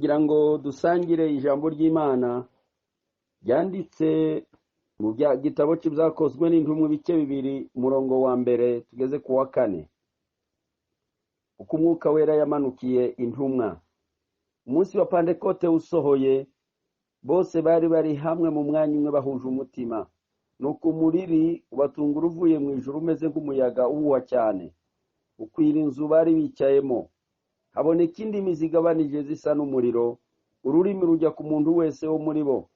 nagira ngo dusangire ijambo ry'Imana ryanditse mu gitabo cy'ibyakozwe n'intumwa ibice 2 umurongo wa mbere tugeze ku wa 4. Uko umwuka wera yamanukiye intumwa. Umunsi wa Pentekote usohoye, bose bari hamwe mu mwanya umwe bahuje umutima. Nuko umuriri ubatungura uvuye mu ijuru umeze nk'umuyaga uhuha cyane, ukwira inzu bari bicayemo. Haboneka indimi zigabanije zisa n'umuriro, ururimi rujya ku muntu wese wo muri bo.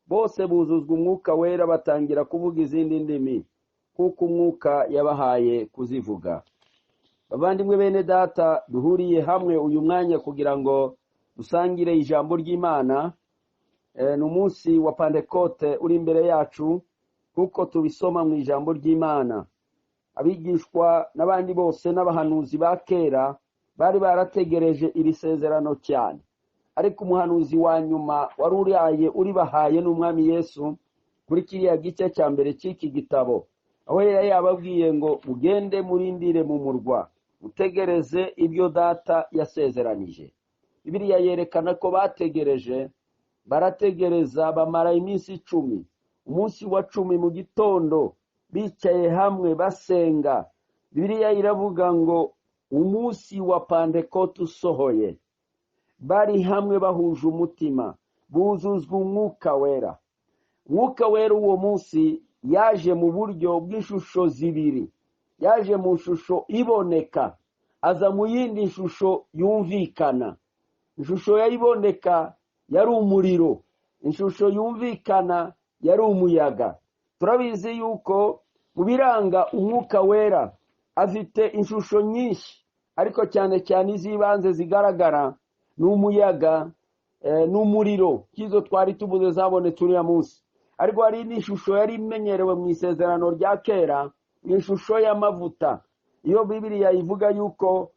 Bose buzuzwa umwuka wera batangira kuvuga izindi ndimi, kuko umwuka yabahaye kuzivuga. Bavandimwe bene data, duhuriye hamwe uyu mwanya kugira ngo dusangire ijambo ry'Imana. Ni umunsi wa Pentekote uri imbere yacu, kuko tubisoma mu ijambo ry'Imana. Abigishwa n'abandi bose n'abahanuzi ba kera bari barategereje iri sezerano cyane, ariko umuhanuzi wa nyuma wari uraye uribahaye n'umwami Yesu kuri kiriya gice cya mbere cy'iki gitabo, aho yababwiye ngo mugende murindire mu murwa mutegereze ibyo data yasezeranije. Bibiliya yerekana ko barategereza bamara iminsi 10. Umunsi wa 10 mu gitondo bicaye hamwe basenga. Bibiliya iravuga ngo umunsi wa Pentekote usohoye, bari hamwe bahuje umutima, buzuzwa umwuka wera. Umwuka wera uwo munsi yaje mu buryo bw'ishusho zibiri. Yaje mu shusho iboneka, aza mu yindi shusho yumvikana. Ishusho yayiboneka yari umuriro, ishusho yumvikana yari umuyaga. Turabizi yuko mu biranga umwuka wera afite ishusho nyinshi, ariko cyane cyane izibanze zigaragara ni umuyaga, n'umuriro, kizo twari tubuze zabonetse uriya munsi. Ariko hari n'ishusho yari imenyerewe mu isezerano rya kera, ni ishusho y'amavuta. Iyo Bibiliya ivuga yuko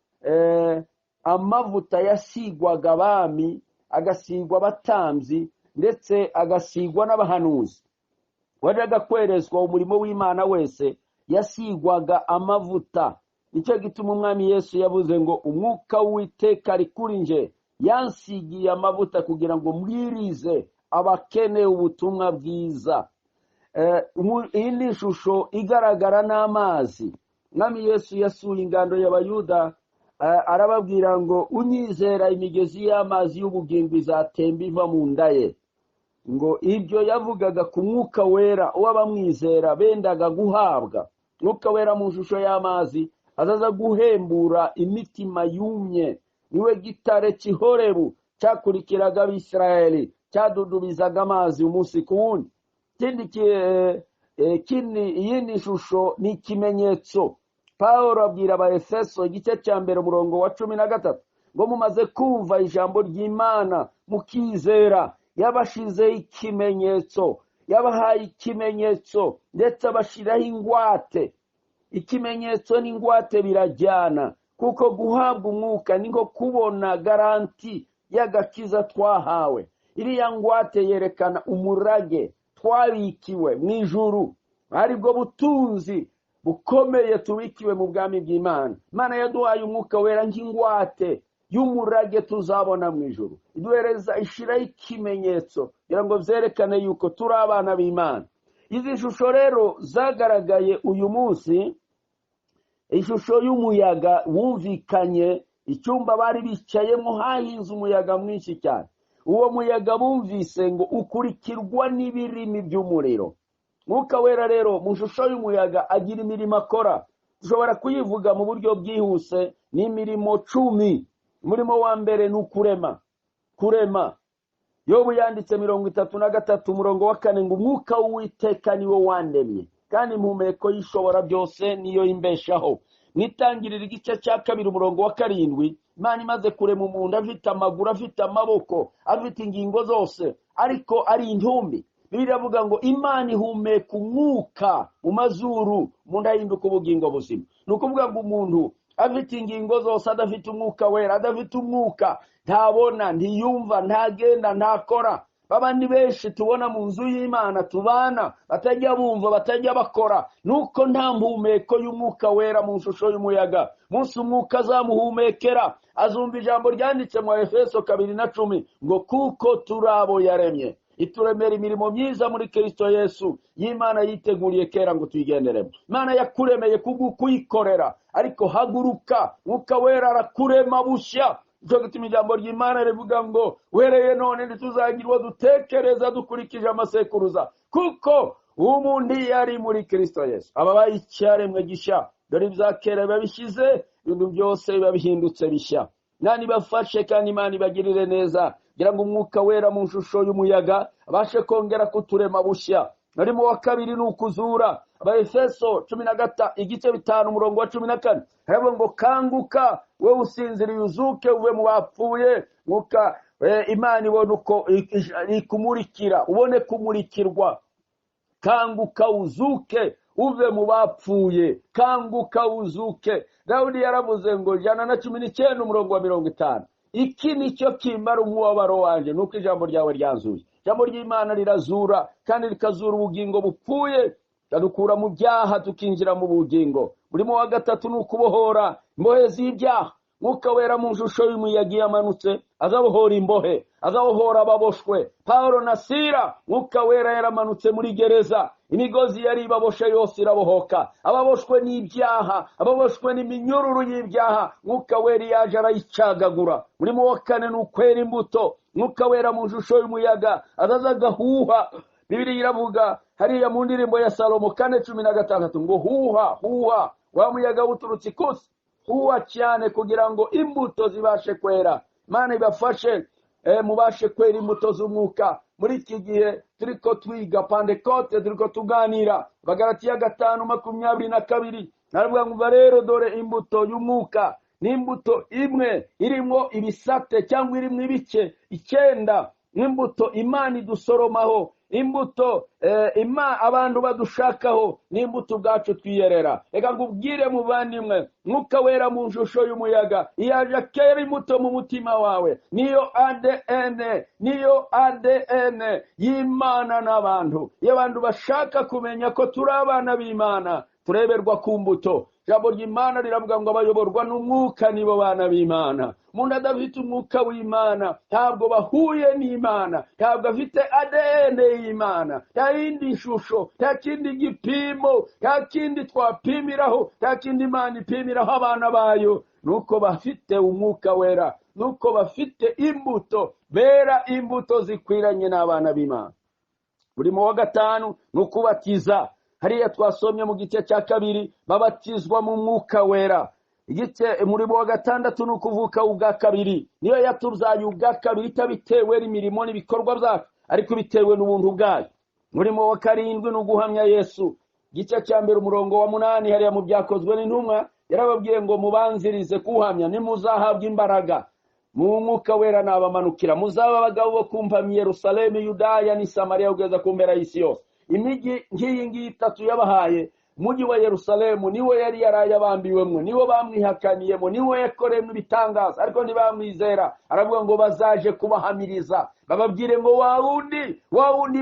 amavuta yasigwaga abami, agasigwa abatambyi, ndetse agasigwa n'abahanuzi. Wajyaga kwerezwa umurimo w'Imana wese yasigwaga amavuta. Nicyo gituma umwami Yesu yavuze ngo umwuka w'Uwiteka ari kuri nje, yansigiye amavuta kugira ngo mbwirize abakene ubutumwa bwiza. Iyi ni ishusho igaragara n'amazi. Umwami Yesu yasuye ingando y'Abayuda, arababwira ngo unyizera imigezi y'amazi y'ubugingo izatemba iva mu nda ye. Ngo ibyo yavugaga ku mwuka wera w'abamwizera bendaga guhabwa. Mwuka wera mu shusho y'amazi azaza guhembura imitima yumye. Niwe gitare cy'Ihorebu cyakurikiraga Abisirayeli, cyadudubizaga amazi umunsi ku wundi. Iyindi shusho ni ikimenyetso. Pawulo abwira Abaefeso igice cya mbere umurongo wa 13 ngo mumaze kumva ijambo ry'Imana mukizera, yabashizeho ikimenyetso, yabahaye ikimenyetso, ndetse abashiraho ingwate. Ikimenyetso n'ingwate birajyana, kuko guhabwa umwuka ni nko kubona garanti y'agakiza twahawe. Iriya ngwate yerekana umurage twabikiwe mu ijuru, aribwo butunzi bukomeye tubikiwe mu bwami bw'Imana. Imana yaduhaye umwuka wera nk'ingwate y'umurage tuzabona mu ijuru. Iduhereza ishiraho ikimenyetso kugira ngo byerekane yuko turi abana b'Imana. Izi shusho rero zagaragaye uyu munsi. Ishusho y'umuyaga wumvikanye, icyumba bari bicayemo hahinze umuyaga mwinshi cyane. Uwo muyaga bumvise ngo ukurikirwa n'ibirimi by'umuriro. Mwuka wera rero mu shusho y'umuyaga agira imirimo akora. Dushobora kuyivuga mu buryo bwihuse, ni imirimo 10. Umurimo wa mbere ni kurema. Yobu yanditse 33 umurongo wa 4 ngo umwuka w'Uwiteka niwo wandemye, kandi impumeko y'ishobora byose niyo imbeshaho. Mwitangirira igice cya 2 umurongo wa 7, Imana imaze kurema umuntu afite amaguru, afite amaboko, afite ingingo zose, ariko ari intumbi. Bibiliya ivuga ngo Imana ihumeka umwuka mu mazuru, umuntu ahinduka ubugingo buzima. Ni ukuvuga ngo umuntu afite ingingo zose adafite umwuka wera, adafite umwuka, ntabona, ntiyumva, ntagenda, ntakora. babandi benshi tubona mu nzu y'Imana tubana batajya bumva batajya bakora nuko nta mpumeko y'umwuka wera mu shusho y'umuyaga. Munsi umwuka azamuhumekera azumva ijambo ryanditse mu Efeso 2:10 ngo kuko turabo yaremye ituremera imirimo myiza muri Kristo Yesu y'Imana yiteguriye kera ngo tuyigenderemo. Imana yakuremeye kuyikorera, ariko haguruka mwuka wera arakurema bushya. Cyo gituma ijambo ry'Imana rivuga ngo wereye none ntituzagirwa dutekereza dukurikije amasekuruza, kuko umuntu yari muri Kristo Yesu ababaye icyaremwe gishya. Dore ibyakera babishyize, ibintu byose biba bihindutse bishya. Nani bafashe kandi Imana ibagirire neza, gira ngo umwuka wera mu shusho y'umuyaga abashe kongera kuturema bushya. Narimo wa kabiri n'ukuzura. Efeso 5:14 haravuga ngo kanguka wewe usinziriye uzuke uve mu bapfuye, mwuka Imana ibone uko ikumurikira, ubone kumurikirwa. Kanguka uzuke uve mu bapfuye, kanguka uzuke. Dawudi yaravuze ngo 119:50 iki nicyo kimara umubabaro wanje nuko ijambo ryawe ryanzuye. Ijambo ry'Imana rirazura kandi rikazura ubugingo bupfuye, kadukura mu byaha tukinjira mu bugingo. Burimo wa gatatu n'ukubohora imbohe z'ibyaha. Mwuka wera mu shusho y'umuyaga yamanutse azabohora imbohe, azabohora ababoshwe. Paulo na Sila mwuka wera yaramanutse muri gereza, imigozi yari ibaboshe yose irabohoka. Ababoshwe n'ibyaha, ababoshwe n'iminyururu y'ibyaha, mwuka wera yaje arayicagagura. Burimo wa kane n'ukwera imbuto. Mwuka wera mu shusho y'umuyaga azazagahuha. Bibiliya iravuga hariya mu ndirimbo ya Salomo 4:16 ngo huha huha wa muyaga uturutse ikusi, huha cyane kugira ngo imbuto zibashe kwera. Imana ibafashe mubashe kwera imbuto z'umwuka. Muri iki gihe turiko twiga Pentecote, turiko tuganira Bagalatiya 5:22 naravuga ngo rero dore imbuto y'umwuka n'imbuto imwe irimo ibisate cyangwa irimo ibice 9. Imbuto Imana idusoromaho, imbuto abantu badushakaho, n'imbuto bwacu twiyerera. Reka ngubwire mu bandimwe, mwuka wera mu shusho y'umuyaga yaje akera imbuto mu mutima wawe. Niyo ADN y'Imana n'abantu. Iyo abantu bashaka kumenya ko turi abana b'Imana, tureberwa ku mbuto. Ijambo ry'Imana riravuga ngo abayoborwa n'umwuka nibo bana b'Imana. Umuntu adafite umwuka w'Imana ntabwo bahuye n'Imana, ntabwo afite ADN y'Imana. Nta yindi shusho, nta kindi gipimo, nta kindi twapimiraho, nta kindi Imana ipimiraho abana bayo. Nuko bafite umwuka wera, nuko bafite imbuto, bera imbuto zikwiranye n'abana b'Imana. Burimo wa gatanu n'ukubatiza. Hariya twasomye mu gice cya 2 babatizwa mu mwuka wera. Igice muri wa gatandatu n'ukuvuka ubwa kabiri. Niyo yatubyaye ubwa kabiri itabitewe n'imirimo n'ibikorwa byacu, ariko bitewe n'ubuntu bwayo. Muri wa karindwi n'uguhamya Yesu. Igice cya 1 umurongo wa 8 hariya mu byakozwe n'intumwa yarababwiye ngo mubanzirize kuhamya nimuzahabwa imbaraga. Mu mwuka wera nabamanukira, muzaba abagabo bo kumva mu Yerusalemu, Yudaya ni Samariya kugeza ku mpera y'isi yose. Imigi ngiyi 3 yabahaye. Muji wa Yerusalemu niwo yari yarayabambiwemwe, niwo bamwihakaniyemo, niwo yakoremwe ibitangaza, ariko ntibamwizera. Aravuga ngo bazaje kubahamiriza, bababwire ngo wa wundi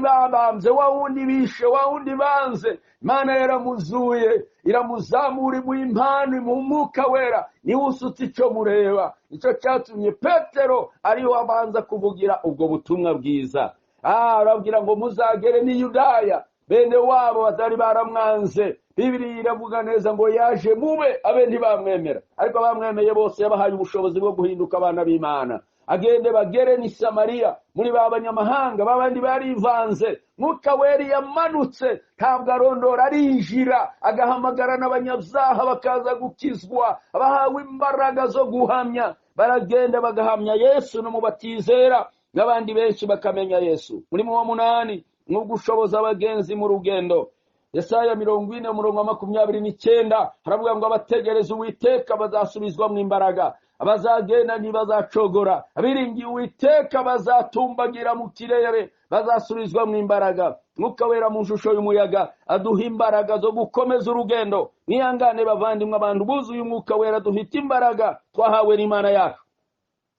babambye, wa wundi bishe, wa wundi banze, Imana yaramuzuye, iramuzamura mu impano mu mwuka wera. Niwe usutse ico mureba. Ico cyatumye Petero ariho abanza kuvugira ubwo butumwa bwiza. Arabwira ngo muzagere ni Yudaya, bene wabo batari baramwanze. Bibiliya iravuga neza ngo yaje mube abe ntibamwemera, ariko bamwemeye bose yabahaye ubushobozi bwo guhinduka abana b'Imana. Agende bagere ni Samariya, muri babanyamahanga babandi barivanze. Mwuka wera yamanutse, ntabwo arondora, arinjira agahamagara n'abanyabyaha bakaza gukizwa, abahawe imbaraga zo guhamya. Baragenda bagahamya Yesu no mubatizera, n'abandi benshi bakamenya Yesu. Muri wa 8 n'ugushoboza abagenzi mu rugendo. Yesaya 40:29 haravuga ngo abategereza Uwiteka bazasubizwa mu imbaraga, abazagenda ntibazacogora, abiringiye Uwiteka bazatumbagira mu kirere, bazasubizwa mu imbaraga. Mwuka wera mu shusho y'umuyaga aduha imbaraga zo gukomeza urugendo. Niyangane bavandimwe, abantu buzuye umwuka wera duhita imbaraga twahawe n'Imana yacu.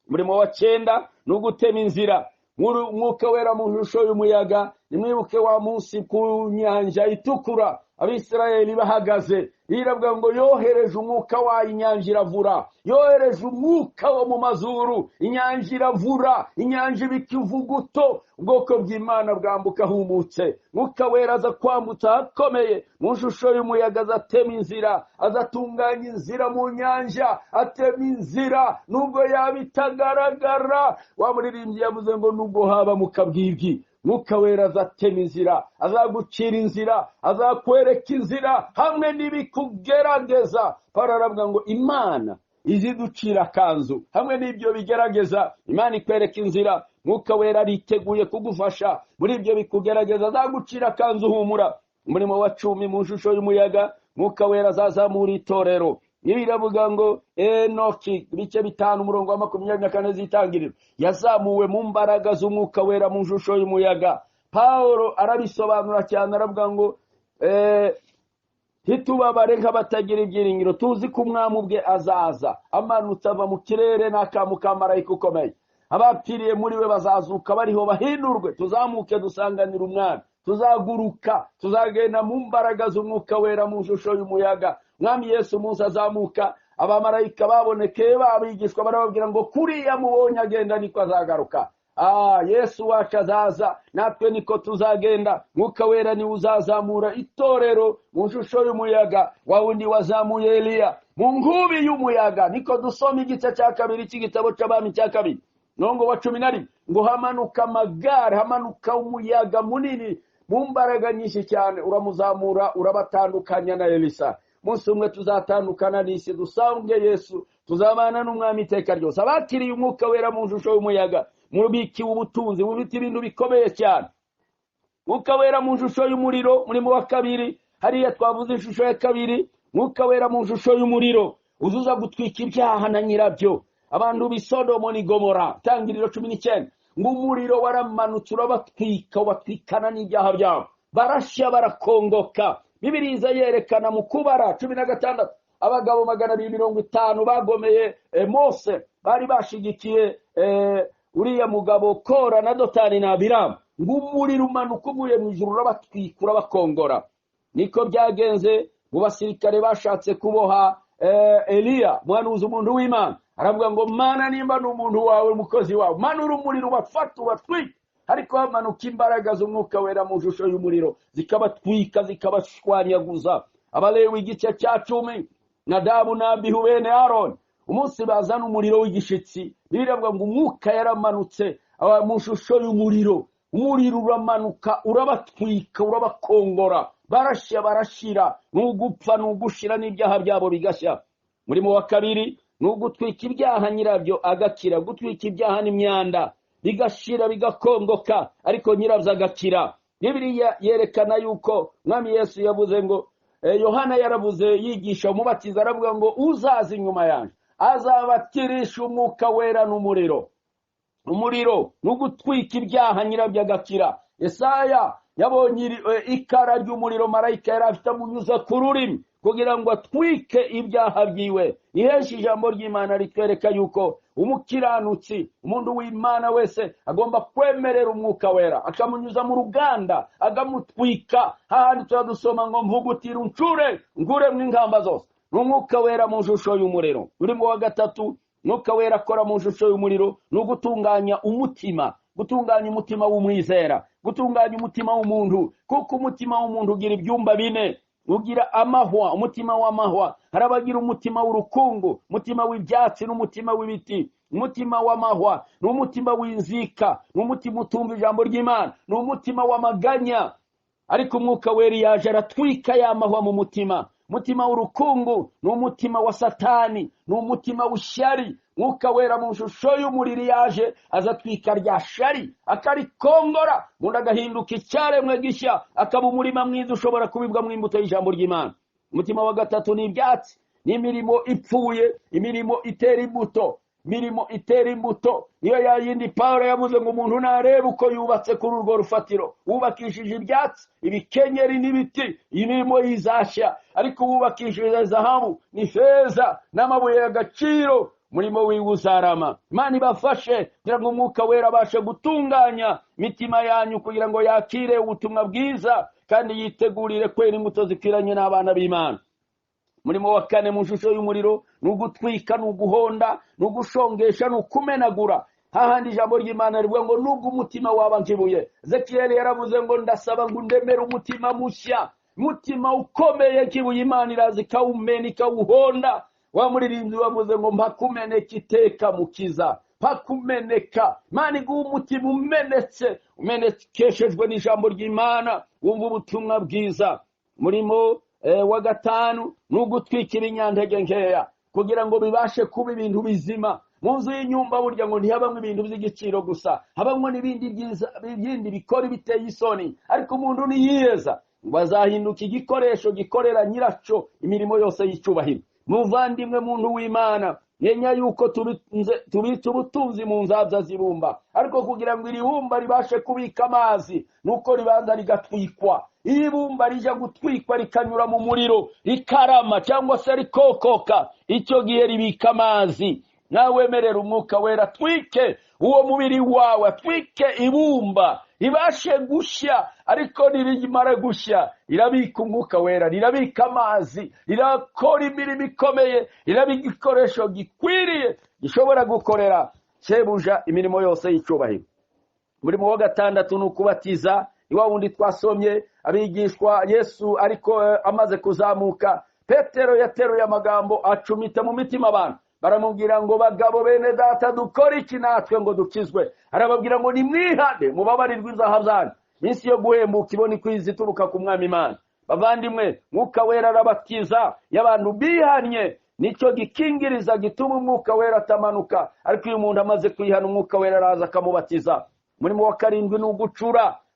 Muri wa 9 n'ugutema inzira. umwuka wera mu shusho y'umuyaga. Nimwibuke wa munsi ku nyanja itukura Abisirayeli bahagaze, iravuga ngo yohereje umwuka wayo inyanja iravura, yohereje umwuka wo mu mazuru inyanja iravura, inyanja ibikivuguto, ubwoko bw'Imana bwambuka humutse. Mwuka wera aza kwambutsa hakomeye mu shusho y'umuyaga, azatema inzira, azatunganya inzira mu nyanja, atema inzira nubwo yaba itagaragara. Wa muririmbyi yavuze ngo nubwo haba mu kabwibwi, Mwuka wera azatema inzira, azagucira inzira, azakwereka inzira hamwe n'ibikugerageza. Pawulo aravuga ngo Imana iziducira akanzu hamwe n'ibyo bigerageza, Imana ikwereka inzira. Mwuka wera ariteguye kugufasha muri ibyo bikugerageza, azagucira akanzu humura. Umurimo wa 10 mu shusho y'umuyaga, Mwuka wera azazamura itorero. Biravuga ngo Enoki bice 5 umurongo wa 24 zitangiriro yazamuwe mu mbaraga z'umwuka wera mu shusho y'umuyaga. Paulo arabisobanura cyane, aravuga ngo hitubabare nk'abatagira ibyiringiro, tuzi ko umwami ubwe azaza amanutse ava mu kirere n'akamu ka marayika ukomeye. Abapfiriye muri we bazazuka bariho bahindurwe, tuzamuke dusanganira umwami, tuzaguruka, tuzagenda mu mbaraga z'umwuka wera mu shusho y'umuyaga. Mwami Yesu umunsi azamuka, abamarayika babonekeye babigishwa barababwira ngo kuriya mubonye agenda niko azagaruka. Yesu wacu azaza, natwe niko tuzagenda. Mwuka wera ni uzazamura itorero mu shusho y'umuyaga, wa wundi wazamuye Eliya mu nkubi y'umuyaga. Niko dusoma igice cya 2 cy'igitabo cy'Abami cya 2 nongo wa 11 ngo hamanuka amagare, hamanuka umuyaga munini mu mbaraga nyinshi cyane, uramuzamura urabatandukanya na Elisa. Munsi umwe tuzatandukana n'isi, dusange Yesu, tuzabana n'umwami iteka ryose. Abakiriye umwuka wera mu shusho y'umuyaga, murubiki ubutunzi bufite ibintu bikomeye cyane. Mwuka wera mu shusho y'umuriro, muri mu wa 2 hariya twavuze ishusho ya 2. Mwuka wera mu shusho y'umuriro uzuza gutwika ibyaha na nyirabyo. Abantu b'i Sodomo ni Gomora, Tangiriro 19, ngo umuriro waramanutse urabatwika, ubatwikana n'ibyaha byabo, barashya barakongoka. Bibiliya yerekana mu Kubara 16 abagabo 250 bagomeye Mose, bari bashigikiye uriya mugabo Kora na Dotani na Abiramu, ngo umuriro umanuka uvuye mu ijuru urabatwika urabakongora. Niko byagenze mu basirikare bashatse kuboha Eliya mwanuza umuntu w'Imana, aravuga ngo Mana nimba n'umuntu wawe umukozi wawe, manura umuriro ubafata ubatwika. Ariko hamanuka imbaraga z'umwuka wera mu shusho y'umuriro, zikabatwika zikabashwanyaguza. Abalewi igice cya 10, Nadabu na Abihu bene Aroni umunsi bazana umuriro w'igishitsi, biravuga ngo umwuka yaramanutse mu shusho y'umuriro, umuriro uramanuka urabatwika urabakongora, barashya barashira, n'ugupfa n'ugushira n'ibyaha byabo bigashya. Muri mu wa 2 n'ugutwika ibyaha nyirabyo agakira, gutwika ibyaha n'imyanda bigashira bigakongoka, ariko nyirabyo agakira. Bibiliya yerekana yuko Mwami Yesu yavuze ngo Yohana yaravuze yigisha umubatiza, aravuga ngo uzaza inyuma yanjye azabatirisha umwuka wera n'umuriro. Umuriro n'ugutwika ibyaha nyirabyo agakira. Yesaya yabonye ikara ry'umuriro marayika yari afite amunyuza ku rurimi kugira ngo atwike ibyaha byiwe. Niheshi ijambo ry'Imana ritwereka yuko umukiranutsi, umuntu w'Imana wese agomba kwemerera umwuka wera, akamunyuza mu ruganda agamutwika. Hahandi turadusoma ngo mvugutira uncure ngure mu ingamba zose. N'umwuka wera mu shusho y'umuriro. Uri mu wa 3, mwuka wera akora mu shusho y'umuriro no gutunganya umutima, gutunganya umutima w'umwizera, gutunganya umutima w'umuntu. Kuko umutima w'umuntu ugira ibyumba 4, ugira amahwa, umutima w'amahwa, harabagira umutima w'urukungu, umutima w'ibyatsi n'umutima w'ibiti. Umutima w'amahwa n'umutima w'inzika, n'umutima utumva ijambo ry'Imana, n'umutima w'amaganya. Ariko umwuka wera yaje aratwika yamahwa mu mutima. Umutima w'urukungu n'umutima wa Satani, n'umutima w'ishyari. Mwuka wera mu shusho y'umuriro yaje azatwika rya shari, akarikongora, umuntu agahinduka icyaremwe gishya, akaba umurima mwiza ushobora kubibwa mu imbuto y'ijambo ry'Imana. Umutima wa 3 ni ibyatsi, n'imirimo ipfuye, imirimo itera imbuto, mirimo itera imbuto. Niyo yayindi Paulo yavuze ngo umuntu narebe uko yubatse kuri urwo rufatiro, wubakishije ibyatsi, ibikenyeri n'ibiti, imirimo yizashya. Ariko wubakishije zahabu n'ifeza n'amabuye y'agaciro, umurimo wiwe uzarama. Imana ibafashe kugira ngo umwuka wera abashe gutunganya imitima yanyu kugira ngo yakire ubutumwa bwiza kandi yitegurire kwera imbuto zikwiranye n'abana b'Imana. Umurimo wa kane mu shusho y'umuriro ni ugutwika, ni uguhonda, ni ugushongesha, ni ukumenagura. Hahandi ijambo ry'Imana rivuga ngo nubwo umutima waba nk'ibuye. Ezekiyeli yaravuze ngo ndasaba ngo undemere umutima mushya, umutima ukomeye nk'ibuye. Imana iraza ikawumena ikawuhonda. Wa muririmbyi wavuze ngo mpakumeneka iteka mukiza, mpakumeneka. Imana iguha umutima umenetse, umenekeshejwe n'ijambo ry'Imana, wumva ubutumwa bwiza. Umurimo wa gatanu ni ugutwika ibinyantege nkeya kugira ngo bibashe kuba ibintu bizima. Mu nzu y'inyumba burya ngo ntihabamwe ibintu by'igiciro gusa, habamwe n'ibindi byiza bindi bikora biteye isoni, ariko umuntu niyiyeza ngo azahinduka igikoresho gikorera nyiraco imirimo yose y'icyubahiro. Muvandimwe muntu w'Imana, menya yuko tubitse ubutunzi mu nzabya z'ibumba, ariko kugira ngo iri bumba ribashe kubika amazi nuko ribanza rigatwikwa. Iyo ibumba rija gutwikwa rikanyura mu muriro rikarama cyangwa se rikokoka, icyo gihe ribika amazi. Nawe merera umwuka wera twike uwo mubiri wawe, twike ibumba ribashe gushya, ariko nirimara gushya rirabika umwuka wera, rirabika amazi, rirakora imirimo ikomeye, rirabika igikoresho gikwiriye gishobora gukorera shebuja imirimo yose y'icyubahiro. Umurimo wa gatandatu ni ukubatiza. Iwa wundi twasomye abigishwa Yesu ariko amaze kuzamuka, Petero yateruye amagambo acumita mu mitima abantu. Baramubwira ngo bagabo bene data dukora iki natwe ngo dukizwe? Arababwira ngo nimwihane mubabarirwe inzaha zanyu, minsi yo guhembuka ibona ikwiza ituruka ku Mwami Imana. Bavandimwe, mwuka wera arabatiza y'abantu bihanye, nicyo gikingiriza gituma umwuka wera atamanuka. Ariko iyo umuntu amaze kwihana umwuka wera araza akamubatiza. Umurimo wa karindwi ni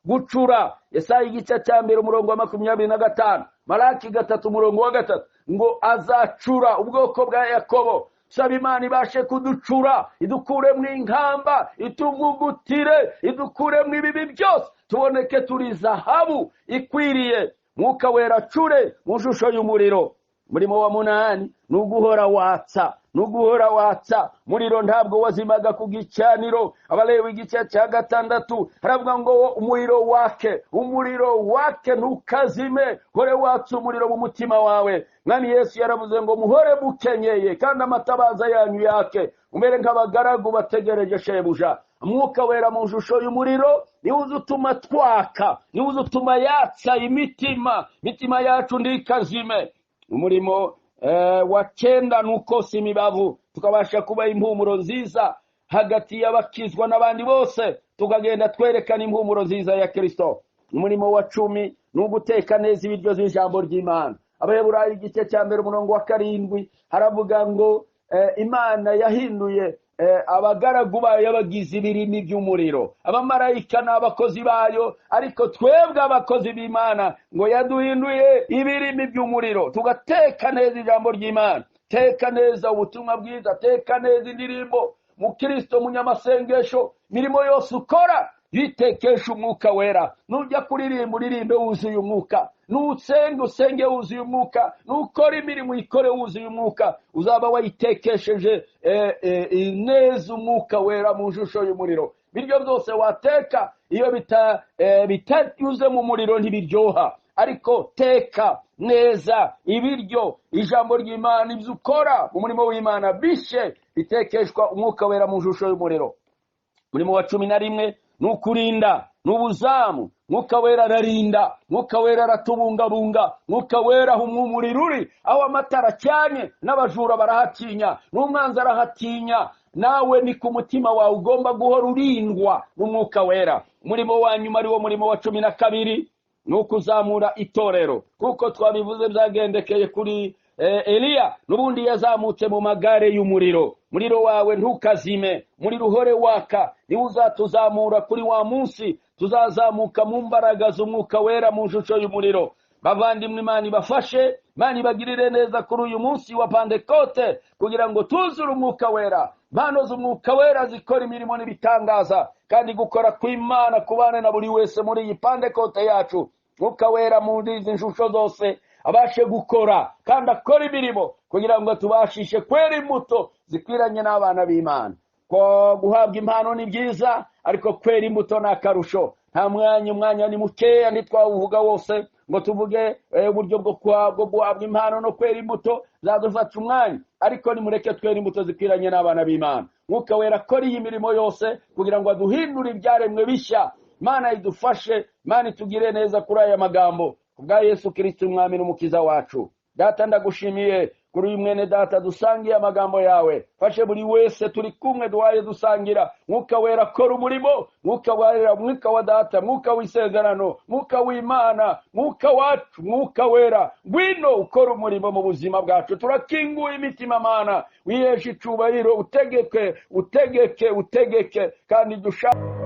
gucura. Yesaya igice cya mbere umurongo wa 25, Malaki 3 umurongo wa 3 ngo azacura ubwoko bwa Yakobo. Saba Imana ibashe kuducura, idukure mu inkamba, ituvugutire, idukure mu ibibi byose, tuboneke turi zahabu ikwiriye. Mwuka wera acure mu shusho y'umuriro. Umurimo wa munani ni uguhora watsa. Muriro ntabwo wazimaga ku gicaniro. Abalewi igice cya 6 haravuga ngo umuriro wake ntukazime, hore watsa umuriro mu mutima wawe. Mwami Yesu yaravuze ngo muhore bukenyeye kandi amatabaza yanyu yake, umere nk'abagaragu bategereje shebuja. Umwuka wera mu shusho y'umuriro ni uzutuma twaka, ni uzutuma yatsa imitima yacu ndikazime. Umurimo wa 9 nuko imibavu tukabasha kuba impumuro nziza hagati y'abakizwa n'abandi bose, tukagenda twerekana impumuro nziza ya Kristo. Umurimo wa 10 ni uguteka neza ibiryo by'ijambo ry'Imana. Abaheburayo igice cya mbere umurongo wa 7 haravuga ngo Imana yahinduye abagaragu bayo y'abagizi ibirimi by'umuriro, abamarayika n'abakozi bayo, ariko twebwe abakozi b'Imana ngo yaduhinduye ibirimi by'umuriro. Tugateka neza ijambo ry'Imana, teka neza ubutumwa bwiza, teka neza indirimbo. Mu Kristo munyamasengesho, mirimo yose ukora yitekesha umwuka wera. Nujya kuririmba uririmbe wuzuye umwuka, usenge wuzuye umwuka, nukora imirimo ikore wuzuye umwuka. Uzaba wayitekesheje neza umwuka wera mu shusho y'umuriro. Biryo byose wateka iyo bitanyuze mu muriro ntibiryoha, ariko teka neza ibiryo ijambo ry'Imana ibyo ukora mu murimo w'Imana bishe bitekeshwa umwuka wera mu shusho y'umuriro. Umurimo wa 11 nukurinda, nubuzamu. Mwuka wera ararinda, mwuka wera aratubungabunga, mwuka wera umumuriro uri aho amatara cyane n'abajura barahatinya, n'umwanzi arahatinya. Nawe ni ku mutima wawe ugomba guhora urindwa n'umwuka wera. Umurimo wa nyuma ari wo murimo wa 12 nukuzamura itorero, kuko twabivuze byagendekeye kuri Eliya. Nubundi yazamutse mu magare y'umuriro. Muriro wawe ntukazime, muriro uhore waka. Niwe uzatuzamura kuri wa munsi tuzazamuka mu mbaraga z'umwuka wera mu shusho y'umuriro. Bavandimwe, Imana ibafashe, Imana ibagirire neza kuri uyu munsi wa Pentekote, kugira ngo tuzure umwuka wera, mpano z'umwuka wera zikora imirimo n'ibitangaza, kandi gukora kw'Imana kubane na buri wese muri iyi Pentekote yacu. Mwuka wera muri izi nshusho zose abashe gukora kandi akora imirimo kugira ngo tubashishe kwera imbuto zikwiranye n'abana b'Imana. Ko guhabwa impano ni byiza, ariko kwera imbuto ni akarusho. Nta umwanya ni mukeya ntitwawuvuga wose ngo tuvuge uburyo bwo guhabwa impano no kwera imbuto zadufata umwanya, ariko nimureke twera imbuto zikwiranye n'abana b'Imana. Mwuka Wera akora iyi mirimo yose kugira ngo aduhindure ibyaremwe bishya. Imana idufashe, Imana itugire neza kuri aya magambo, kubwa Yesu Kristo umwami n'umukiza wacu. Data, ndagushimiye kuri uyu mwene data dusangiye amagambo yawe. Fashe buri wese turi kumwe duhaye dusangira. Mwuka Wera akora umurimo, Mwuka Wera, Mwuka wa Data, Mwuka w'isezerano, Mwuka w'Imana, Mwuka wacu, Mwuka Wera, ngwino ukora umurimo mu buzima bwacu. Turakinguye imitima Mana, wiheshe icubahiro, utegeke kandi dushaka